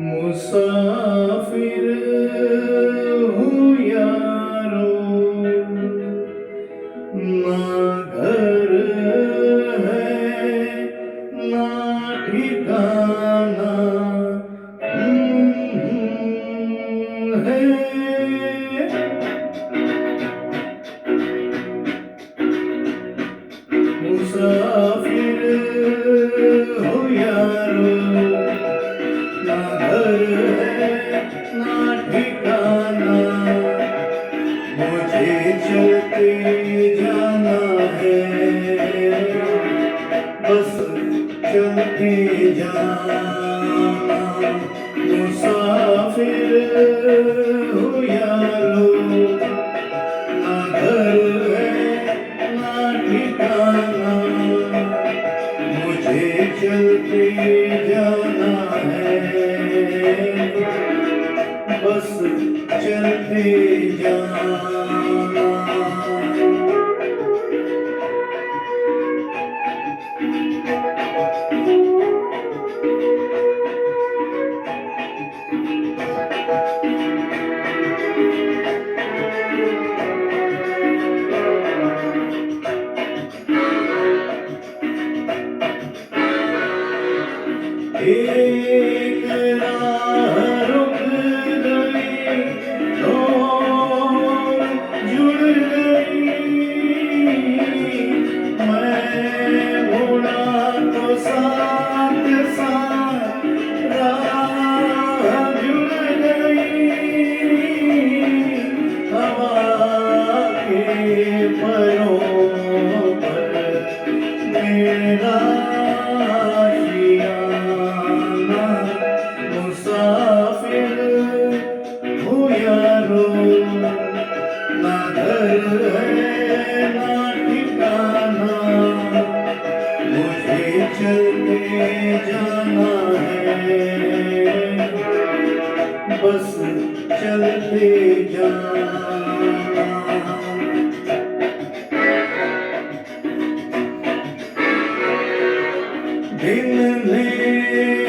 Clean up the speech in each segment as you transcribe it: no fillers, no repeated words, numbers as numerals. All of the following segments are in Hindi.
मुसाफिर हूँ यारो, ना घर है ना ठिकाना है। मुसाफिर हूँ यारो, ना घर है ना ठिकाना, मुझे चलते जाना है, बस चलते जाना। मुसाफिर हूँ यारो, ना घर है ना ठिकाना, मुझे चलते जाना है, बस चलते जाना। एक राह रुक गई तो जुड़ गई, मैं मुड़ा तो साथ साथ राह जुड़ गई। हवा के परों पर मेरा मुसाफिर हूँ यारो, ना घर है ना ठिकाना, मुझे चलते जाना है, बस चलते जाना। दिन ने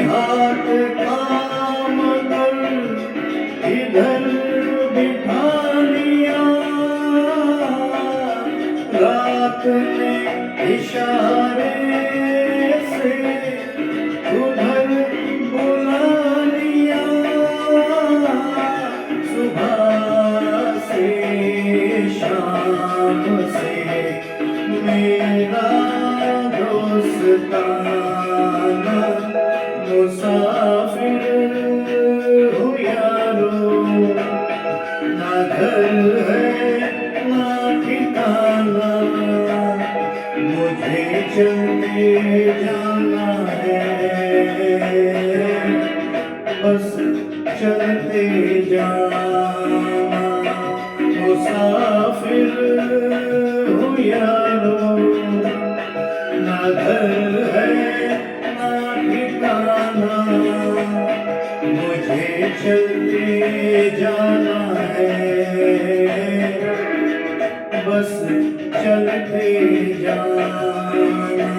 हाथ थाम कर इधर बिठा लिया, रात ने इशारे से उधर बुला लिया, सुबह से शाम से मेरा दोस्ताना। मुसाफिर हूँ यारो, ना घर है ना ठिकाना, मुझे चलते जाना है, बस चलते जाना। मुसाफिर हूँ यारो, ना घर है ना ठिकाना, मुझे चलते जाना है, बस चलते जाना।